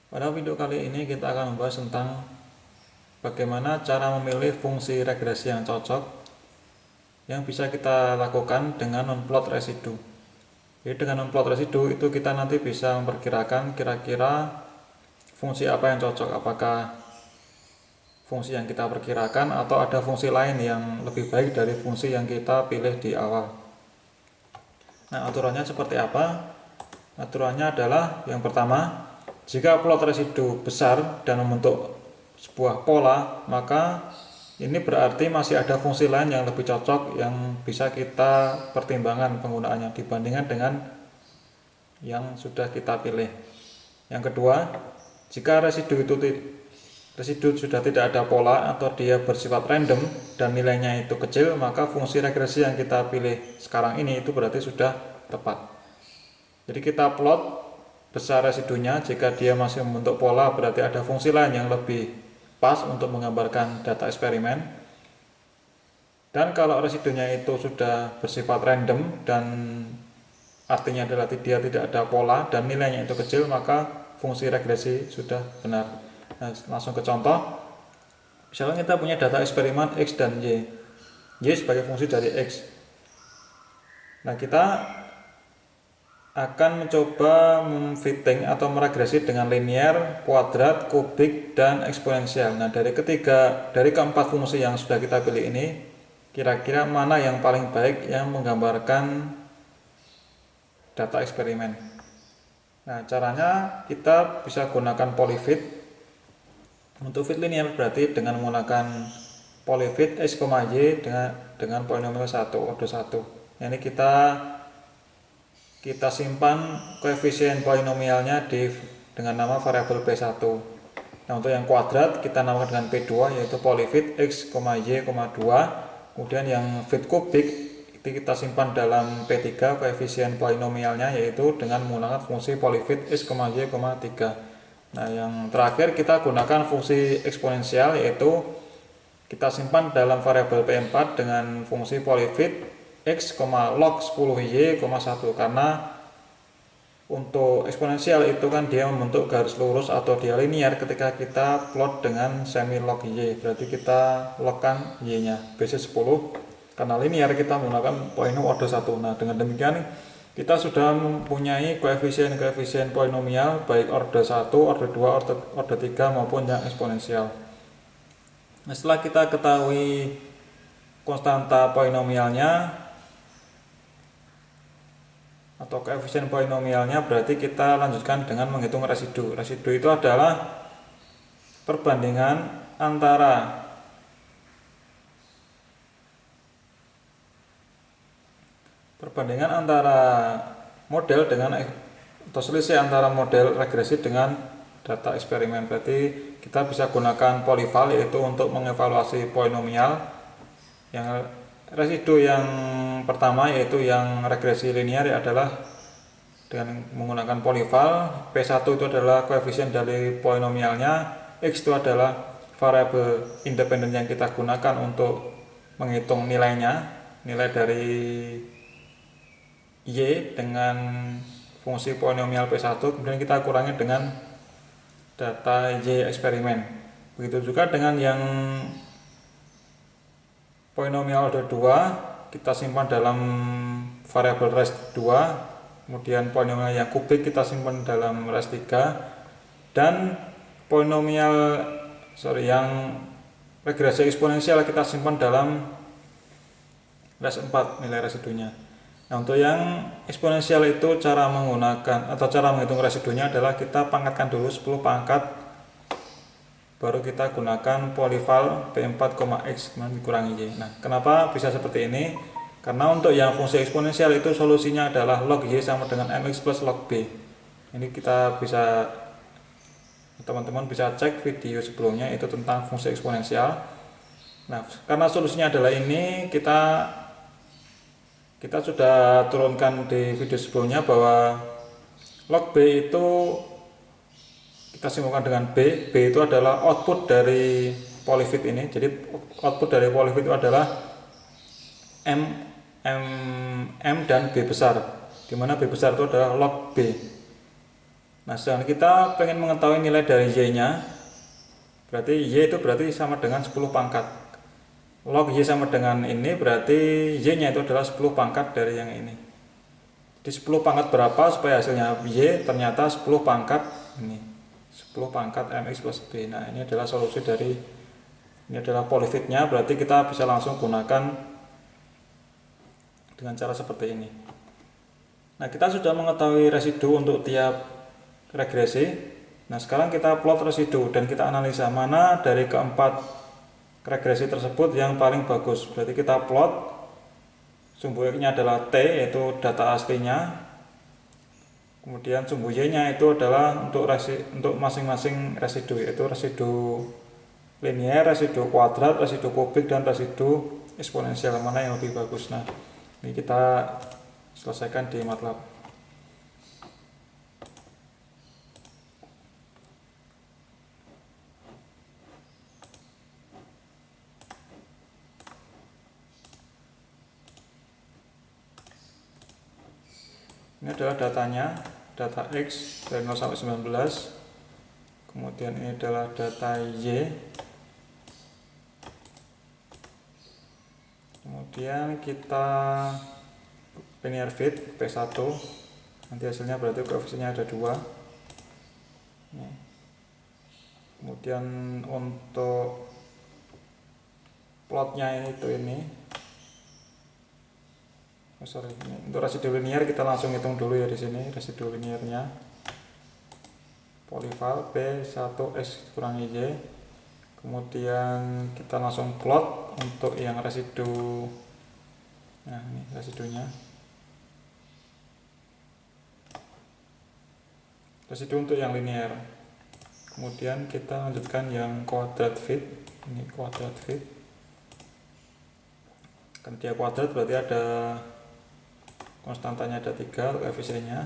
Pada video kali ini kita akan membahas tentang bagaimana cara memilih fungsi regresi yang cocok yang bisa kita lakukan dengan non-plot residu. Jadi dengan non-plot residu itu kita nanti bisa memperkirakan kira-kira fungsi apa yang cocok, apakah fungsi yang kita perkirakan atau ada fungsi lain yang lebih baik dari fungsi yang kita pilih di awal. Nah, aturannya seperti apa? Aturannya adalah yang pertama, jika plot residu besar dan membentuk sebuah pola, maka ini berarti masih ada fungsi lain yang lebih cocok yang bisa kita pertimbangkan penggunaannya dibandingkan dengan yang sudah kita pilih. Yang kedua, jika residu sudah tidak ada pola atau dia bersifat random dan nilainya itu kecil, maka fungsi regresi yang kita pilih sekarang ini itu berarti sudah tepat. Jadi kita plot besar residunya, jika dia masih membentuk pola berarti ada fungsi lain yang lebih pas untuk menggambarkan data eksperimen. Dan kalau residunya itu sudah bersifat random dan artinya adalah dia tidak ada pola dan nilainya itu kecil, maka fungsi regresi sudah benar. Nah, langsung ke contoh. Misalnya kita punya data eksperimen X dan Y. Y sebagai fungsi dari X. Nah, kita akan mencoba memfitting atau meregresi dengan linear, kuadrat, kubik, dan eksponensial. Nah, dari keempat fungsi yang sudah kita pilih ini, kira-kira mana yang paling baik yang menggambarkan data eksperimen. Nah, caranya kita bisa gunakan polyfit. Untuk fit linear berarti dengan menggunakan polyfit X, Y dengan polinomial 1, order 1. Ini kita simpan koefisien polinomialnya dengan nama variabel P1. Nah, untuk yang kuadrat kita namakan dengan P2, yaitu polyfit X, Y, 2. Kemudian yang fit kubik itu kita simpan dalam P3 koefisien polinomialnya, yaitu dengan menggunakan fungsi polyfit X, Y, 3. Nah, yang terakhir kita gunakan fungsi eksponensial, yaitu kita simpan dalam variabel P4 dengan fungsi polyfit X, log 10Y, 1, karena untuk eksponensial itu kan dia membentuk garis lurus atau dia linear ketika kita plot dengan semi log Y, berarti kita logkan Y nya base 10, karena linear kita menggunakan polinomial order 1. Nah, dengan demikian kita sudah mempunyai koefisien polinomial baik order 1, order 2, order 3 maupun yang eksponensial. Nah, setelah kita ketahui konstanta polinomialnya atau koefisien polinomialnya, berarti kita lanjutkan dengan menghitung residu. Residu itu adalah perbandingan antara model dengan atau selisih antara model regresi dengan data eksperimen. Berarti kita bisa gunakan polyval, yaitu untuk mengevaluasi polinomial. Yang residu yang pertama yaitu yang regresi linear adalah dengan menggunakan polyval. P1 itu adalah koefisien dari polinomialnya, X itu adalah variabel independen yang kita gunakan untuk menghitung nilainya, nilai dari Y dengan fungsi polinomial P1, kemudian kita kurangi dengan data Y eksperimen. Begitu juga dengan yang polinomial order 2 kita simpan dalam variabel res 2, kemudian polinomial yang kubik kita simpan dalam res 3, dan polinomial yang regresi eksponensial kita simpan dalam res 4 nilai residunya. Nah, untuk yang eksponensial itu cara menghitung residunya adalah kita pangkatkan dulu 10 pangkat, baru kita gunakan polyval P4, X kemudian dikurangi Y. Nah, kenapa bisa seperti ini? Karena untuk yang fungsi eksponensial itu solusinya adalah log Y sama dengan mx plus log B. Ini teman-teman bisa cek video sebelumnya itu tentang fungsi eksponensial. Nah, karena solusinya adalah ini, kita sudah turunkan di video sebelumnya bahwa log B itu kita simpulkan dengan B itu adalah output dari polyfit ini. Jadi output dari polyfit itu adalah M dan B besar, di mana B besar itu adalah log B. Nah, sedangkan kita pengen mengetahui nilai dari y-nya, berarti y itu berarti sama dengan 10 pangkat. Log y sama dengan ini berarti y-nya itu adalah 10 pangkat dari yang ini. Di 10 pangkat berapa supaya hasilnya y ternyata 10 pangkat ini. 10 pangkat mx plus b. Nah, ini adalah solusi dari, ini adalah polyfitnya, berarti kita bisa langsung gunakan dengan cara seperti ini. Nah, kita sudah mengetahui residu untuk tiap regresi. Nah, sekarang kita plot residu dan kita analisa mana dari keempat regresi tersebut yang paling bagus. Berarti kita plot, sumbu X-nya adalah T, yaitu data aslinya. Kemudian sumbu Y-nya itu adalah untuk masing-masing residu, yaitu residu linear, residu kuadrat, residu kubik, dan residu eksponensial, mana yang lebih bagus. Nah, ini kita selesaikan di MATLAB. Ini adalah datanya, data X dari 0 sampai 19. Kemudian ini adalah data Y. Kemudian kita linear fit P1. Nanti hasilnya berarti koefisiennya ada 2. Kemudian untuk plotnya ini untuk residu linear kita langsung hitung dulu ya di sini residu linearnya. Polyval P1X kurangi Y. Kemudian kita langsung plot untuk yang residu. Nah, ini residunya. Residu untuk yang linear. Kemudian kita lanjutkan yang kuadrat fit. Ini kuadrat fit. Kan dia kuadrat berarti ada konstantanya, ada 3 untuk efisiennya.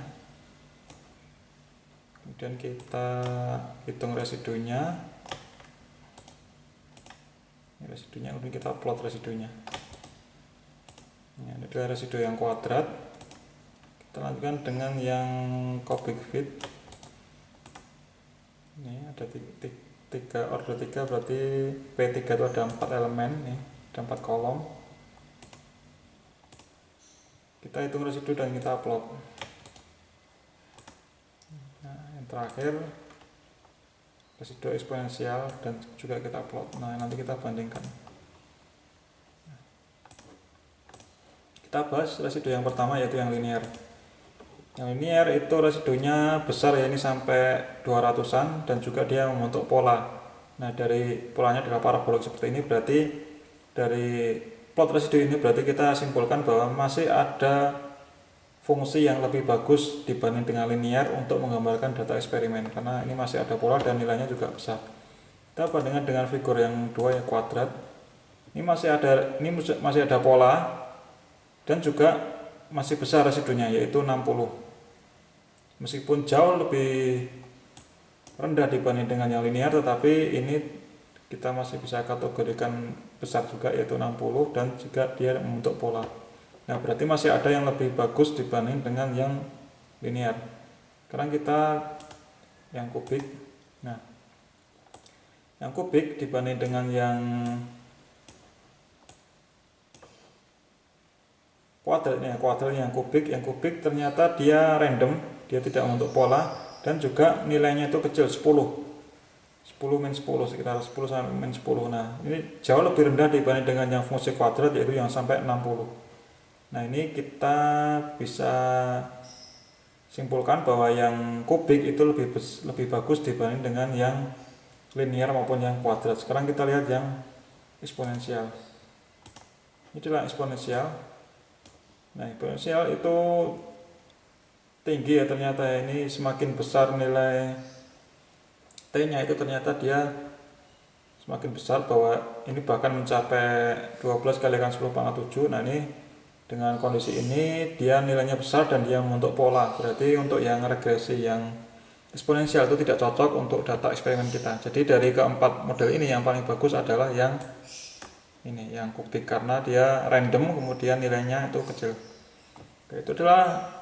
Kemudian kita hitung residunya. Ini residunya, kemudian kita plot residunya. Ini adalah residu yang kuadrat. Kita lanjutkan dengan yang cubic fit. Ini ada 3 order 3, berarti P3 itu ada 4 elemen, nih, ada 4 kolom. Kita hitung residu dan kita plot. Nah, yang terakhir residu eksponensial dan juga kita plot. Nah, nanti kita bandingkan. Kita bahas residu yang pertama, yaitu yang linear. Yang linear itu residunya besar ya, ini sampai 200-an, dan juga dia membentuk pola. Nah, dari polanya adalah parabolik seperti ini, berarti dari plot residu ini berarti kita simpulkan bahwa masih ada fungsi yang lebih bagus dibanding dengan linear untuk menggambarkan data eksperimen, karena ini masih ada pola dan nilainya juga besar. Kita bandingkan dengan figur yang 2 yang kuadrat. Ini masih ada pola dan juga masih besar residunya, yaitu 60. Meskipun jauh lebih rendah dibanding dengan yang linear, tetapi ini kita masih bisa kategorikan besar juga, yaitu 60, dan juga dia membentuk pola. Nah, berarti masih ada yang lebih bagus dibanding dengan yang linear. Sekarang kita yang kubik. Nah, yang kubik dibanding dengan yang kuadratnya, yang kubik ternyata dia random, dia tidak membentuk pola, dan juga nilainya itu kecil, 10 min 10, sekitar 10 sampai min 10. Nah, ini jauh lebih rendah dibanding dengan yang fungsi kuadrat, yaitu yang sampai 60. Nah, ini kita bisa simpulkan bahwa yang kubik itu lebih bagus dibanding dengan yang linear maupun yang kuadrat. Sekarang kita lihat yang eksponensial. Ini adalah eksponensial. Nah, eksponensial itu tinggi ya ternyata, ini semakin besar nilai T-nya itu ternyata dia semakin besar, bahwa ini bahkan mencapai 12 kali 10 pangkat 7. Nah, ini dengan kondisi ini dia nilainya besar dan dia membentuk pola. Berarti untuk yang regresi yang eksponensial itu tidak cocok untuk data eksperimen kita. Jadi dari keempat model ini yang paling bagus adalah yang ini, yang kubik, karena dia random, kemudian nilainya itu kecil. Itu adalah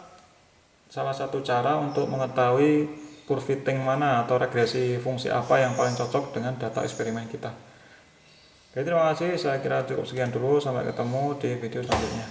salah satu cara untuk mengetahui curve fitting mana atau regresi fungsi apa yang paling cocok dengan data eksperimen kita. Oke, terima kasih. Saya kira cukup sekian dulu. Sampai ketemu di video selanjutnya.